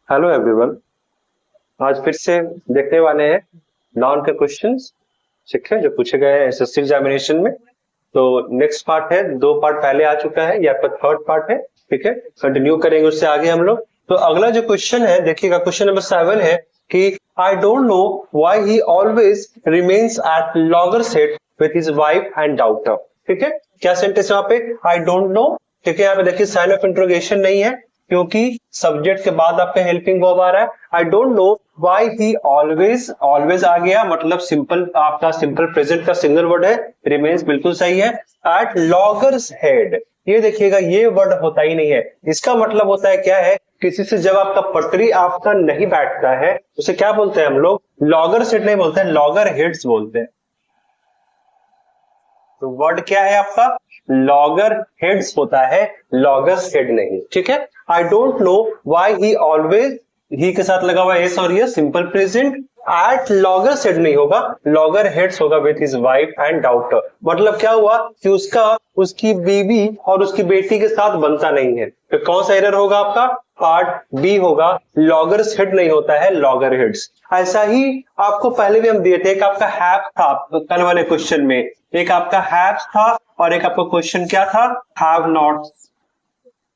Hello everyone. आज फिर से देखने वाले हैं नाउन के क्वेश्चंस, ठीक है, जो पूछे गए हैं एसएससी एग्जामिनेशन में। तो नेक्स्ट पार्ट है, दो पार्ट पहले आ चुका है, ये आपका थर्ड पार्ट है, ठीक है। कंटिन्यू करेंगे उससे आगे हम लोग। तो अगला जो क्वेश्चन है, देखिएगा, क्वेश्चन नंबर 7 है कि I don't know why he always remains at loggerheads with his wife and daughter, ठीक है। क्या सेंटेंस वहां पे, आई डोंट नो, ठीक है। यहाँ पे देखिए साइन ऑफ इंट्रोगेशन नहीं है क्योंकि सब्जेक्ट के बाद आपका हेल्पिंग वर्ब आ रहा है। I don't know why he always, always आ गया मतलब सिंपल, आपका सिंपल प्रेजेंट का सिंगल वर्ड है, रिमेन्स बिल्कुल सही है। एट लॉगर्स हेड, ये देखिएगा ये वर्ड होता ही नहीं है। इसका मतलब होता है क्या है, किसी से जब आपका पटरी आपका नहीं बैठता है उसे क्या बोलते हैं हम लोग, लॉगर्स हेड नहीं बोलते हैं, लॉगर हेड्स बोलते हैं। तो वर्ड क्या है आपका, लॉगर हेड्स होता है, लॉगर्स हेड नहीं, ठीक है। I don't know why he always, he के साथ लगा हुआ एस और ये simple present, at loggers head नहीं होगा, लॉगर हेड्स होगा with his wife and daughter. मतलब क्या हुआ कि उसका उसकी बीवी और उसकी बेटी के साथ बनता नहीं है। तो कौन सा एरर होगा आपका, पार्ट बी होगा, लॉगर्स हेड नहीं होता है, लॉगर हेड्स। ऐसा ही आपको पहले भी हम दिए थे, एक आपका हैव था कल वाले क्वेश्चन में, एक आपका हैव था और एक आपका क्वेश्चन क्या था, हैव नॉट,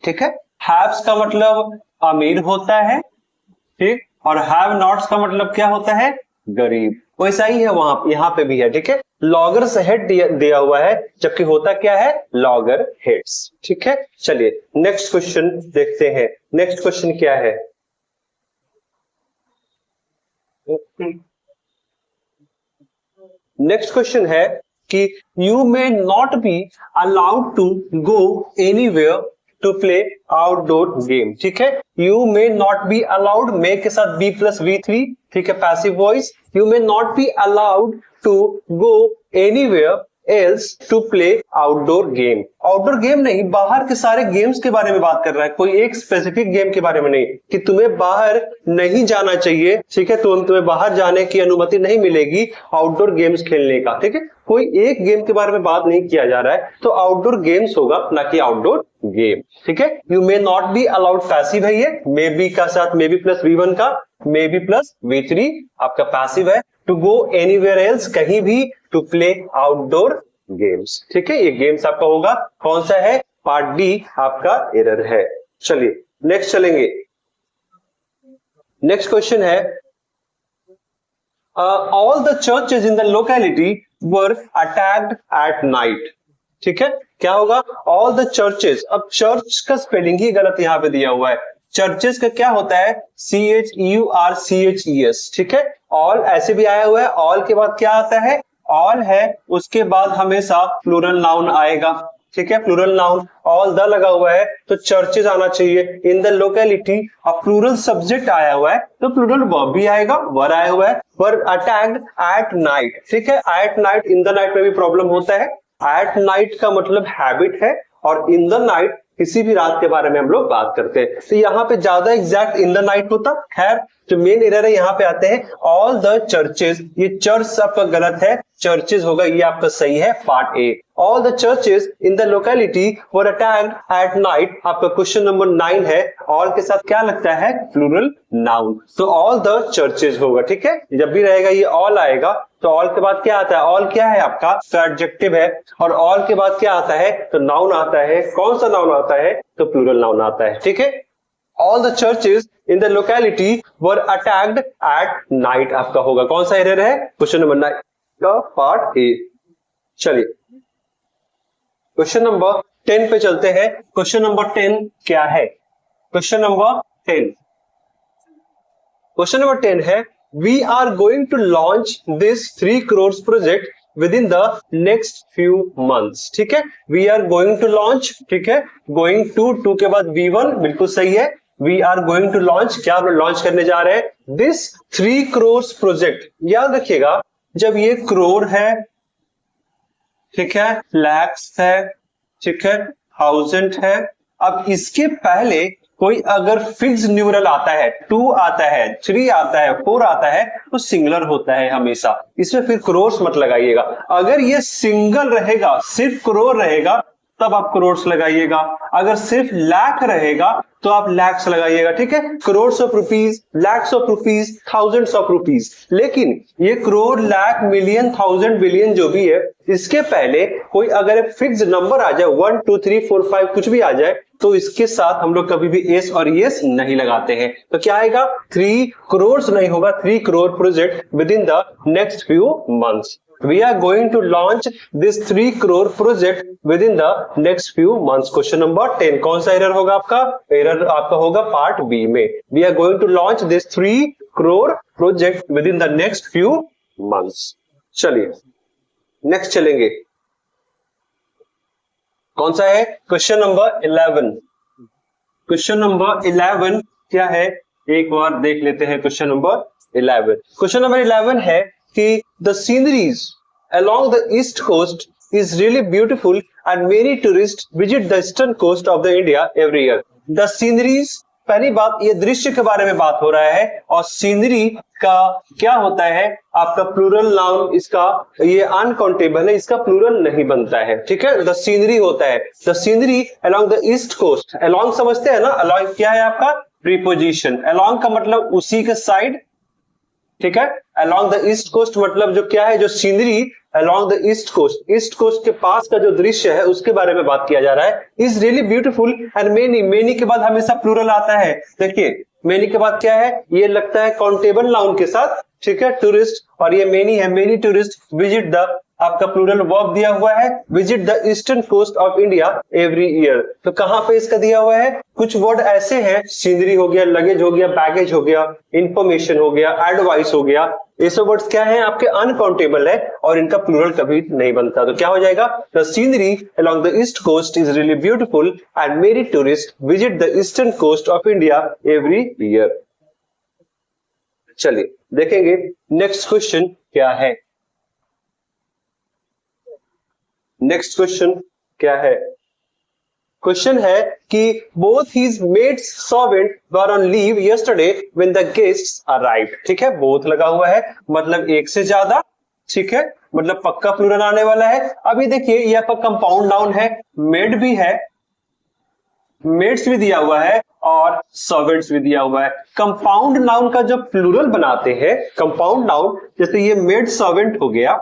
ठीक है। हैव्स का मतलब अमीर होता है, ठीक, और हैव नॉट्स का मतलब क्या होता है, गरीब। वैसा ही है वहां, यहां पे भी है, ठीक है। लॉगर्स हेड दिया हुआ है जबकि होता क्या है, लॉगर हेड्स, ठीक है। चलिए नेक्स्ट क्वेश्चन देखते हैं। नेक्स्ट क्वेश्चन क्या है, नेक्स्ट क्वेश्चन है कि you may not be allowed to go anywhere to play outdoor game, ठीक है। You may not be allowed, may के साथ बी प्लस V3, ठीक है, passive voice. You may not be allowed to go anywhere else to play outdoor game. Outdoor game नहीं, बाहर के सारे गेम्स के बारे में बात कर रहा है, कोई एक स्पेसिफिक गेम के बारे में नहीं कि तुम्हें बाहर नहीं जाना चाहिए, ठीक है, तो तुम्हें बाहर जाने की अनुमति नहीं मिलेगी आउटडोर गेम्स खेलने का, ठीक है। कोई एक गेम के बारे में बात नहीं किया जा रहा है, तो आउटडोर गेम्स होगा ना कि आउटडोर गेम, ठीक है। You may not be allowed passive है, ये मे बी का साथ मे बी प्लस V1 का, मे बी प्लस V3 आपका पैसिव है। टू गो एनीवेयर एल्स, कहीं भी, टू प्ले आउटडोर गेम्स, ठीक है। ये गेम्स आपका होगा, कौन सा है, पार्ट डी आपका एरर है। चलिए नेक्स्ट चलेंगे। नेक्स्ट क्वेश्चन है all the churches in the locality were attacked at night, ठीक है। क्या होगा, ऑल द चर्चेज, अब चर्च का स्पेलिंग ही गलत यहां पे दिया हुआ है। चर्चेज का क्या होता है, CHEURCHES, ठीक है। ऑल ऐसे भी आया हुआ है, ऑल के बाद क्या आता है, ऑल है, उसके बाद हमेशा प्लूरल नाउन आएगा, ठीक है, प्लूरल नाउन। ऑल द लगा हुआ है तो चर्चेज आना चाहिए। इन द लोकेलिटी, अब प्लूरल सब्जेक्ट आया हुआ है तो प्लूरल वर्ब भी आएगा, वर आया हुआ है, वर अटैक्ड एट नाइट, ठीक है। At night, in the night में भी प्रॉब्लम होता है। एट नाइट का मतलब हैबिट है और इन द नाइट किसी भी रात के बारे में हम लोग बात करते हैं, तो यहाँ पे ज्यादा एग्जैक्ट इन द नाइट होता। खैर जो मेन एरर है यहाँ पे आते हैं ऑल द चर्चेज, ये चर्च आपका गलत है, चर्चेज होगा, ये आपका सही है, part A. All the churches in the locality were attacked at night, आपका क्वेश्चन नंबर 9 है। ऑल के साथ क्या लगता है, प्लूरल नाउन, तो ऑल द चर्चेज होगा, ठीक है। जब भी रहेगा ये ऑल आएगा तो ऑल के बाद क्या आता है, ऑल क्या है आपका, तो एडजेक्टिव है, और ऑल के बाद क्या आता है, तो नाउन आता है। कौन सा नाउन आता है, तो प्लूरल नाउन आता है, ठीक है। All the churches in the locality were attacked at night आपका होगा, कौन सा एरर है, क्वेश्चन नंबर 9 का पार्ट ए। चलिए क्वेश्चन नंबर 10 पे चलते हैं। क्वेश्चन नंबर 10 क्या है, क्वेश्चन नंबर 10, क्वेश्चन नंबर 10 है we are going to launch this 3 crores project within the next few months, ठीक है। We are going to launch, ठीक है, गोइंग टू के बाद V1 बिल्कुल सही है। We are going to launch, क्या हम लॉन्च करने जा रहे हैं, दिस 3 crores प्रोजेक्ट। याद रखिएगा जब ये करोड़ है, ठीक है, लैक्स है, ठीक है, थाउजेंड है, अब इसके पहले कोई अगर फिक्स न्यूमरल आता है, 2 आता है, 3 आता है, 4 आता है, तो सिंगुलर होता है हमेशा, इसमें फिर क्रोर्स मत लगाइएगा। अगर ये सिंगल रहेगा, सिर्फ करोड़ रहेगा, तब आप करोड़ लगाइएगा। अगर सिर्फ लाख रहेगा तो आप लैक्स लगाइएगा, ठीक है। Crore of rupees, lakhs of rupees, thousands of rupees. लेकिन ये crore, lakh, million, thousand, billion जो भी है, इसके पहले कोई अगर फिक्स नंबर आ जाए 1 2 3 4 5 कुछ भी आ जाए, तो इसके साथ हम लोग कभी भी एस और यस नहीं लगाते हैं। तो क्या आएगा? 3 करोड़ नहीं होगा, 3 crore project within the next few months. We are going to launch this 3 crore project within the next few months. Question number 10. कौन सा एरर होगा आपका? एरर आपका होगा पार्ट बी में। We are going to launch this 3 crore project within the next few months. चलिए next चलेंगे। कौन सा है? Question number 11। क्वेश्चन नंबर 11 क्या है? एक बार देख लेते हैं क्वेश्चन नंबर 11। क्वेश्चन नंबर 11 है कि the sceneries along the east coast is really beautiful and many tourists visit the eastern coast of the India every year. The sceneries, पहली बात ये दृश्य के बारे में बात हो रहा है, और सीनरी का क्या होता है आपका प्लूरल नाउन, इसका ये अनकाउंटेबल है, इसका प्लूरल नहीं बनता है, ठीक है। द सीनरी होता है, the scenery along the east coast. Along समझते हैं ना, अलोंग क्या है आपका? प्रीपोजिशन। अलोंग का मतलब उसी के साइड, ठीक है। अलोंग द ईस्ट कोस्ट मतलब जो क्या है, जो scenery along the east coast, east coast के पास का जो दृश्य है उसके बारे में बात किया जा रहा है। Is really beautiful and many, many के बाद हमेशा प्लूरल आता है। देखिए मेनी के बाद क्या है, ये लगता है काउंटेबल नाउन के साथ, ठीक है, टूरिस्ट, और ये मेनी है, मेनी टूरिस्ट विजिट द, आपका प्लूरल वर्ब दिया हुआ है, visit the eastern coast of India every year. तो कहां पे इसका दिया हुआ है? कुछ वर्ड ऐसे हैं, सीनरी हो गया, लगेज हो गया, बैगेज हो गया, इंफॉर्मेशन हो गया, एडवाइस हो गया, ये सब वर्ड्स क्या है आपके? अनकाउंटेबल है और इनका प्लूरल कभी नहीं बनता। तो क्या हो जाएगा? The scenery along the east coast is really beautiful and many tourist visit the eastern coast of India every year. चलिए देखेंगे नेक्स्ट क्वेश्चन क्या है। नेक्स्ट क्वेश्चन क्या है? क्वेश्चन है कि both his maids servant were on leave yesterday when the guests arrived। ठीक है, both लगा हुआ है मतलब एक से ज्यादा, ठीक है, मतलब पक्का प्लूरल आने वाला है। अभी देखिए ये आपका कंपाउंड नाउन है, मेड भी है, मेड्स भी दिया हुआ है और सर्वेंट्स भी दिया हुआ है। कंपाउंड नाउन का जो प्लूरल बनाते हैं, कंपाउंड नाउन, जैसे ये मेड सर्वेंट हो गया,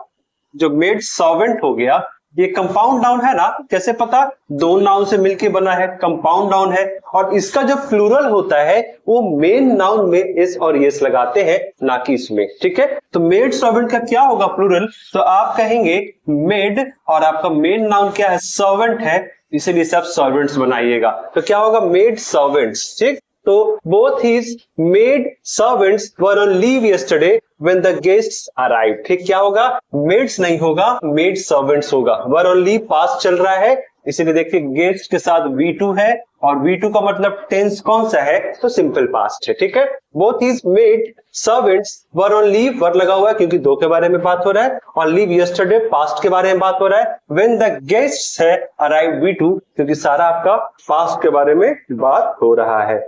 जो मेड सर्वेंट हो गया, ये कंपाउंड नाउन है ना, कैसे पता? दो नाउन से मिलके बना है, कंपाउंड नाउन है, और इसका जो प्लूरल होता है वो मेन नाउन में एस और यस लगाते हैं, ना कि इसमें, ठीक है। तो मेड सर्वेंट का क्या होगा प्लूरल? तो आप कहेंगे मेड, और आपका मेन नाउन क्या है? सर्वेंट है, इसीलिए सब सर्वेंट्स बनाइएगा। तो क्या होगा? मेड सर्वेंट्स, ठीक। तो both his maid servants were on leave yesterday when the guests arrived। ठीक, क्या होगा? maids नहीं होगा, maid servants होगा। were on leave पास्ट चल रहा है, इसीलिए देखिए गेस्ट के साथ V2 है, और V2 का मतलब टेंस कौन सा है? तो सिंपल पास्ट है, ठीक है। both his maid servants were on leave, वर लगा हुआ है क्योंकि दो के बारे में बात हो रहा है, on leave yesterday पास्ट के बारे में बात हो रहा है, when the guests है arrived V2 क्योंकि सारा आपका पास्ट के बारे में बात हो रहा है।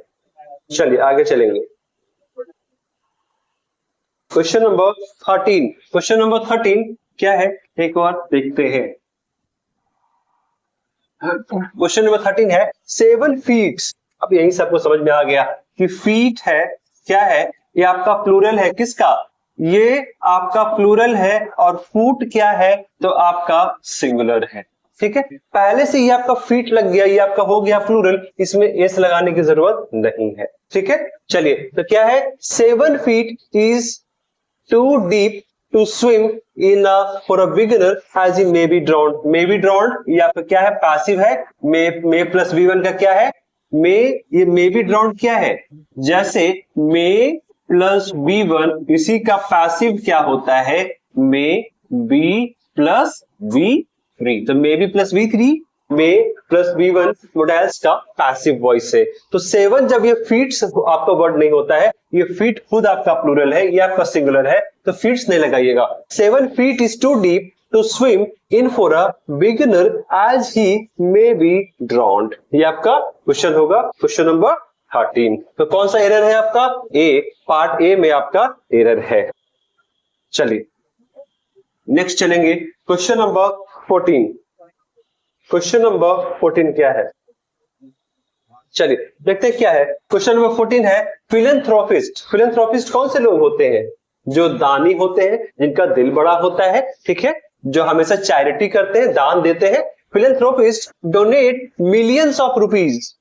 चलिए आगे चलेंगे। Question number 13। क्वेश्चन नंबर 13 क्या है? एक बार देखते हैं। क्वेश्चन नंबर 13 है 7 feet। अब यही सबको समझ में आ गया कि फीट है, क्या है? ये आपका प्लूरल है, किसका? ये आपका प्लूरल है, और फुट क्या है? तो आपका सिंगुलर है, ठीक है। पहले से ये आपका फीट लग गया, ये आपका हो गया प्लूरल, इसमें एस लगाने की जरूरत नहीं है, ठीक है। चलिए तो क्या है? 7 feet is too deep to swim in for a beginner as he may be drowned। may be drowned ये आपका क्या है? पैसिव है। may प्लस V1 का क्या है? may, ये may be drowned क्या है? जैसे may प्लस V1, इसी का पैसिव क्या होता है? may be plus V3। तो may be plus V3, may plus V1 मोडेल्स का पैसिव वॉइस है। तो 7 जब ये फीट्स आपका वर्ड नहीं होता है, ये फीट खुद आपका प्लूरल है, ये आपका सिंगुलर है, तो फीट्स नहीं लगाइएगा। 7 feet is too deep to swim in for a beginner as he may be drowned। ये आपका क्वेश्चन होगा, क्वेश्चन नंबर 13। तो कौन सा एरर है आपका? ए, पार्ट ए में आपका एरर है। चलिए नेक्स्ट चलेंगे, क्वेश्चन नंबर 14। क्वेश्चन नंबर 14 क्या है, चलिए देखते हैं क्या है। क्वेश्चन नंबर 14 है फिलेंथ्रोपिस्ट। फिलेंथ्रोपिस्ट कौन से लोग होते हैं? जो दानी होते हैं, जिनका दिल बड़ा होता है, ठीक है, जो हमेशा चैरिटी करते हैं, दान देते हैं। Philanthropist donate millions of rupees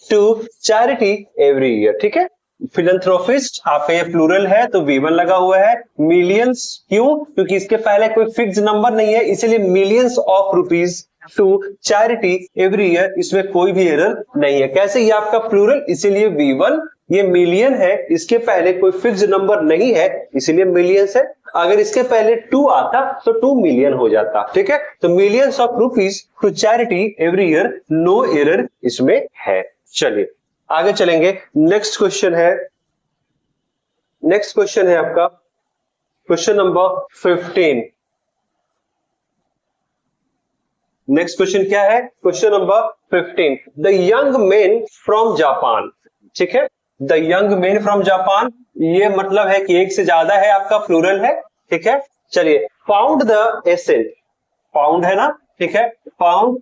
to charity every year, ठीक है। फिलेंथ्रोपिस्ट आपका ये प्लूरल है तो V1 लगा हुआ है। मिलियंस क्यों? क्योंकि इसके पहले कोई फिक्स नंबर नहीं है, इसीलिए millions of rupees to charity every year, इसमें कोई भी एरर नहीं है। कैसे? ये आपका प्लूरल, इसीलिए V1, ये मिलियन है, इसके पहले कोई फिक्स नंबर नहीं है, इसीलिए मिलियंस है। अगर इसके पहले 2 आता तो 2 मिलियन हो जाता, ठीक है। तो millions of rupees to charity every year, no error इसमें है। चलिए आगे चलेंगे। नेक्स्ट क्वेश्चन है, नेक्स्ट क्वेश्चन है आपका क्वेश्चन नंबर 15। नेक्स्ट क्वेश्चन क्या है? Question number 15, the young man from Japan, ठीक है। The young man from Japan, ये मतलब है कि एक से ज्यादा है, आपका प्लूरल है, ठीक है। चलिए, फाउंड द एसेंट, फाउंड है ना, ठीक है, फाउंड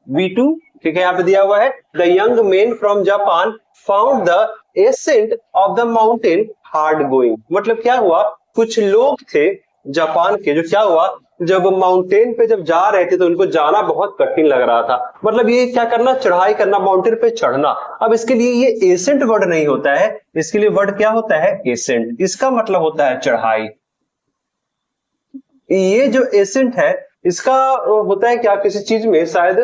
V2, ठीक है, यहां पे दिया हुआ है the young man from Japan found the ascent of the mountain hard going. मतलब क्या हुआ, कुछ लोग थे जापान के, जो क्या हुआ, जब माउंटेन पे जब जा रहे थे तो उनको जाना बहुत कठिन लग रहा था। मतलब ये क्या करना, चढ़ाई करना, माउंटेन पे चढ़ना। अब इसके लिए ये एसेंट वर्ड नहीं होता है, इसके लिए वर्ड क्या होता है, एसेंट। इसका मतलब होता है चढ़ाई। ये जो एसेंट है, इसका होता है क्या, किसी चीज में शायद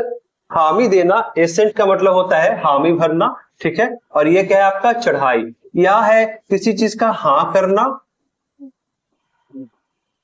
हामी देना, एसेंट का मतलब होता है हामी भरना, ठीक है। और ये क्या है आपका, चढ़ाई। यह है किसी चीज का हाँ करना,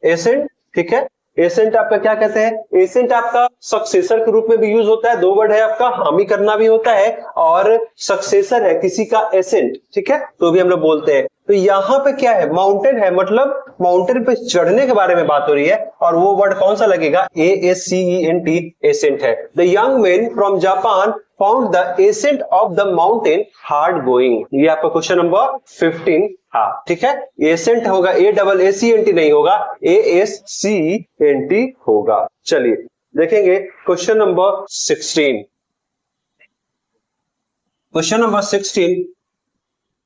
एसेंट, ठीक है। एसेंट आपका क्या कहते हैं, एसेंट आपका सक्सेसर के रूप में भी यूज होता है। 2 वर्ड है आपका, हामी करना भी होता है और सक्सेसर है किसी का एसेंट, ठीक है, तो भी हम लोग बोलते हैं। तो यहां पे क्या है, माउंटेन है, मतलब माउंटेन पे चढ़ने के बारे में बात हो रही है, और वो वर्ड कौन सा लगेगा, ASCENT, एसेंट है। The young man from Japan found the ascent of the mountain hard going. ये आपका क्वेश्चन नंबर 15 था, ठीक है। एसेंट होगा, ASSENT नहीं होगा, ASCENT होगा। चलिए देखेंगे क्वेश्चन नंबर 16। क्वेश्चन नंबर 16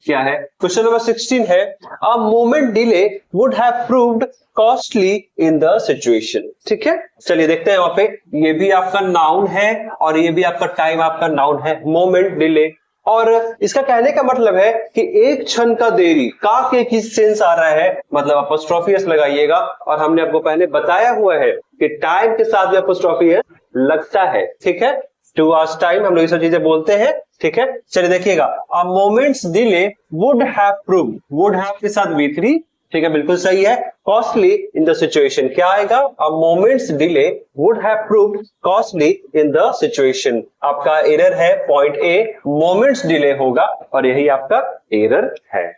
क्या है, क्वेश्चन नंबर 16 है a moment delay would have proved costly in the situation, ठीक है। चलिए देखते हैं, वहां पे ये भी आपका नाउन है और ये भी आपका टाइम आपका नाउन है, मोमेंट डिले। और इसका कहने का मतलब है कि एक क्षण का देरी, का के किस सेंस आ रहा है, मतलब अपॉस्ट्रोफी एस लगाइएगा। और हमने आपको पहले बताया हुआ है कि टाइम के साथ भी अपॉस्ट्रोफी एस लगता है, ठीक है। 2 hours टाइम हम लोग ये सब चीजें बोलते हैं, ठीक है। चलिए देखिएगा, a moment's delay would have proved, would have के साथ V3, ठीक है, बिल्कुल सही है। कॉस्टली इन द सिचुएशन क्या आएगा, a moment's delay would have proved costly in the situation. आपका एरर है पॉइंट A, मोमेंट्स डिले होगा और यही आपका एरर है।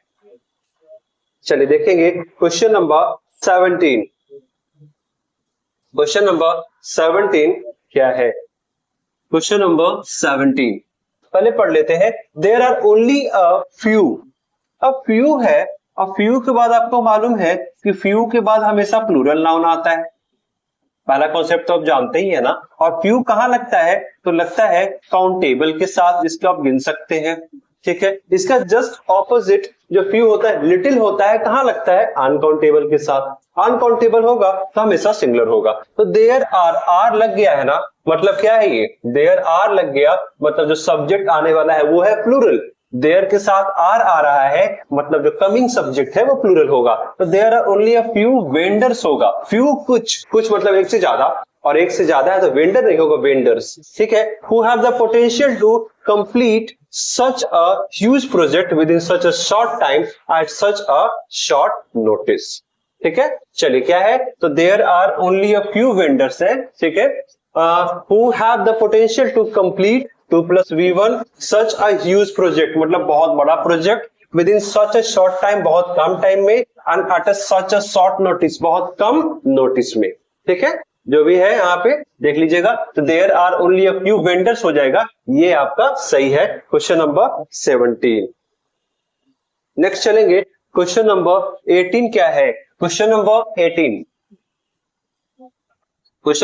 चलिए देखेंगे क्वेश्चन नंबर 17। क्वेश्चन नंबर 17 क्या है, क्वेश्चन नंबर 17 पहले पढ़ लेते हैं। There are only a few, अब फ्यू है, अब फ्यू के बाद आपको मालूम है कि फ्यू के बाद हमेशा प्लूरल नाउन आता है, पहला कॉन्सेप्ट तो आप जानते ही है ना। और फ्यू कहां लगता है, तो लगता है काउंटेबल के साथ, जिसको आप गिन सकते हैं, ठीक है। इसका जस्ट ऑपोजिट जो फ्यू होता है, लिटिल होता है, कहां लगता है, अनकाउंटेबल के साथ। अनकाउंटेबल होगा तो हमेशा सिंगुलर होगा। तो देयर आर लग गया है ना, मतलब क्या है ये, देयर आर लग गया, मतलब जो सब्जेक्ट आने वाला है वो है प्लूरल। देयर के साथ आर आ रहा है, मतलब जो कमिंग सब्जेक्ट है वो प्लूरल होगा। तो there are only a few vendors होगा, फ्यू कुछ मतलब एक से ज्यादा, और एक से ज्यादा है तो वेंडर नहीं होगा, वेंडर्स, ठीक है। Who have the potential to complete such a huge project within such a short time at such a short notice, ठीक है। चलिए क्या है, तो there are only a few vendors है, ठीक है, who have the potential to complete 2 plus V1 such a huge project, मतलब बहुत बड़ा project, within such a short time, बहुत कम टाइम में, and at such a short notice, बहुत कम notice में, ठीक है। जो भी है यहाँ पे देख लीजिएगा, तो there are only a few vendors हो जाएगा, ये आपका सही है, क्वेश्चन नंबर 17। नेक्स्ट चलेंगे, क्वेश्चन नंबर 18 क्या है, क्वेश्चन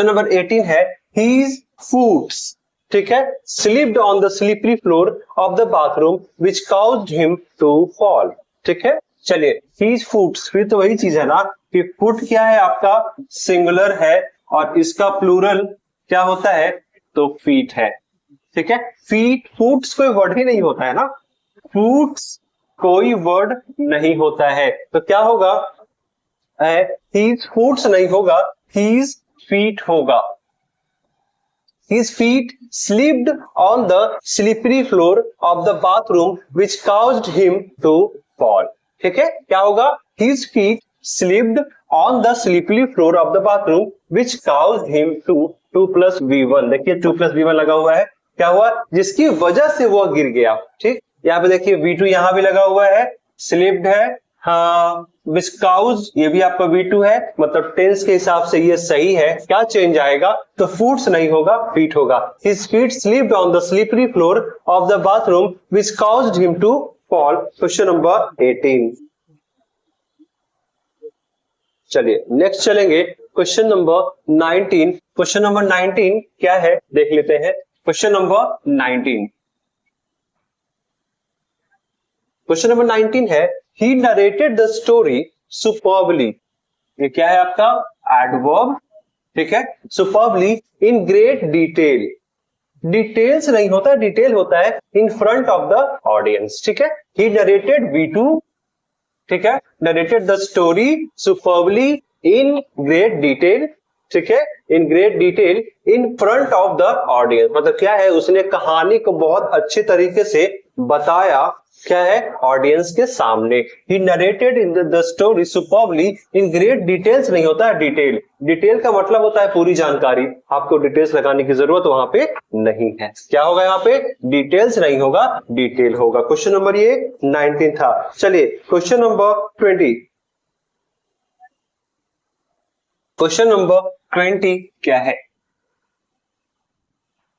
नंबर 18 है ही इज foots, ठीक है, slipped on the slippery floor of the bathroom which caused him to fall, ठीक है। चलिए his foots, फिर तो वही चीज है ना कि foot क्या है आपका सिंगुलर है और इसका प्लूरल क्या होता है तो feet है, ठीक है। feet, foots कोई वर्ड ही नहीं होता है ना, foots कोई वर्ड नहीं होता है, तो क्या होगा his foots नहीं होगा, his feet होगा। His feet slipped on the slippery floor of the bathroom which caused him to fall, ठीक है, क्या होगा his feet slipped on the slippery floor of the bathroom which caused him to 2 plus v1, देखिए 2 plus v1 लगा हुआ है, क्या हुआ जिसकी वजह से वो गिर गया, ठीक। यहाँ पे देखिए v2 यहाँ भी लगा हुआ है, slipped है, हाँ, which caused ये भी आपका v2 है, मतलब टेंस के हिसाब से ये सही है, क्या चेंज आएगा तो फूट्स नहीं होगा feet होगा। His feet slipped on the slippery floor of the bathroom which caused him to fall। Question number 18। चलिए नेक्स्ट चलेंगे क्वेश्चन नंबर 19। क्वेश्चन नंबर 19 क्या है देख लेते हैं। क्वेश्चन नंबर 19, क्वेश्चन नंबर 19 है he narrated the story superbly, ये क्या है आपका एडवर्ब, ठीक है, superbly in great detail, details नहीं होता, डिटेल होता है in front of the audience, ठीक है। he narrated v2, ठीक है, narrated the story superbly in great detail, ठीक है, in great detail in front of the audience, मतलब क्या है उसने कहानी को बहुत अच्छे तरीके से बताया, क्या है ऑडियंस के सामने। He narrated in the story superbly in great details नहीं होता है डिटेल, डिटेल का मतलब होता है पूरी जानकारी, आपको डिटेल्स लगाने की जरूरत वहां पे नहीं है, क्या होगा यहाँ पे डिटेल्स नहीं होगा डिटेल होगा। क्वेश्चन नंबर ये 19 था। चलिए क्वेश्चन नंबर 20, क्वेश्चन नंबर 20 क्या है।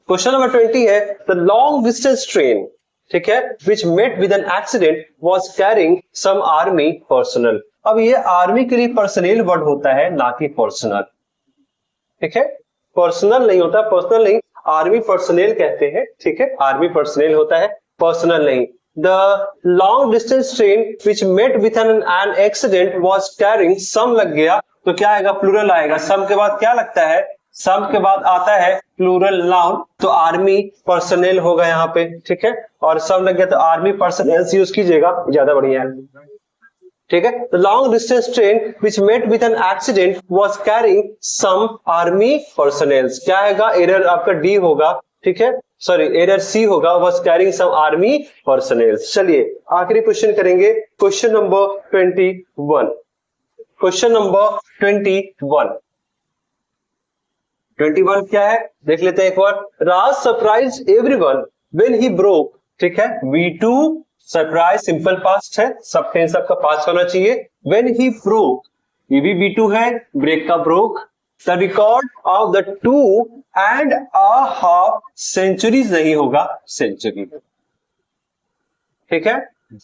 क्वेश्चन नंबर 20 है द लॉन्ग डिस्टेंस ट्रेन, ठीक है, which met with an accident was carrying some army personnel। अब ये आर्मी के लिए पर्सनल वर्ड होता है ना कि पर्सनल, ठीक है, पर्सनल नहीं होता, पर्सनल नहीं, आर्मी पर्सनल कहते हैं, ठीक है, आर्मी पर्सनल होता है पर्सनल नहीं। The long distance train which met with an accident was carrying some लग गया तो क्या आएगा प्लूरल आएगा, सम के बाद क्या लगता है, सम के बाद आता है प्लूरल नाउन, तो आर्मी पर्सनल होगा यहाँ पे, ठीक है, और सम लग गया तो आर्मी पर्सनल यूज कीजिएगा, ज्यादा बढ़िया है, ठीक है। The long distance train which met with an accident was carrying some army personnels, क्या आएगा एरर आपका डी होगा, ठीक है, सॉरी एरर सी होगा, was carrying some army personnels. चलिए आखिरी क्वेश्चन करेंगे, क्वेश्चन नंबर 21, क्वेश्चन नंबर 21 क्या है देख लेते हैं एक बार। Raj surprise everyone when he broke, ठीक है, V2 सरप्राइज सिंपल पास्ट है, सब टेंस आपका पास्ट होना चाहिए। व्हेन ही ब्रोक, ये भी V2 है, ब्रेक का broke, the record of the 2.5 centuries नहीं होगा सेंचुरी, ठीक है,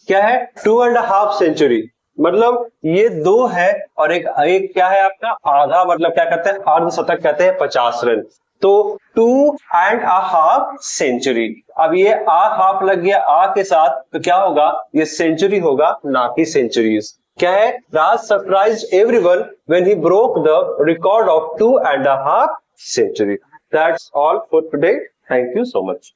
क्या है 2.5 सेंचुरी, मतलब ये 2 है और एक क्या है आपका आधा, मतलब क्या कहते हैं अर्धशतक कहते हैं 50 रन, तो 2.5 सेंचुरी। अब ये हाफ लग गया आ के साथ तो क्या होगा ये सेंचुरी होगा ना कि सेंचुरीज। क्या है Raj surprise everyone when he broke the record of 2.5 century. That's all for today, thank you so much.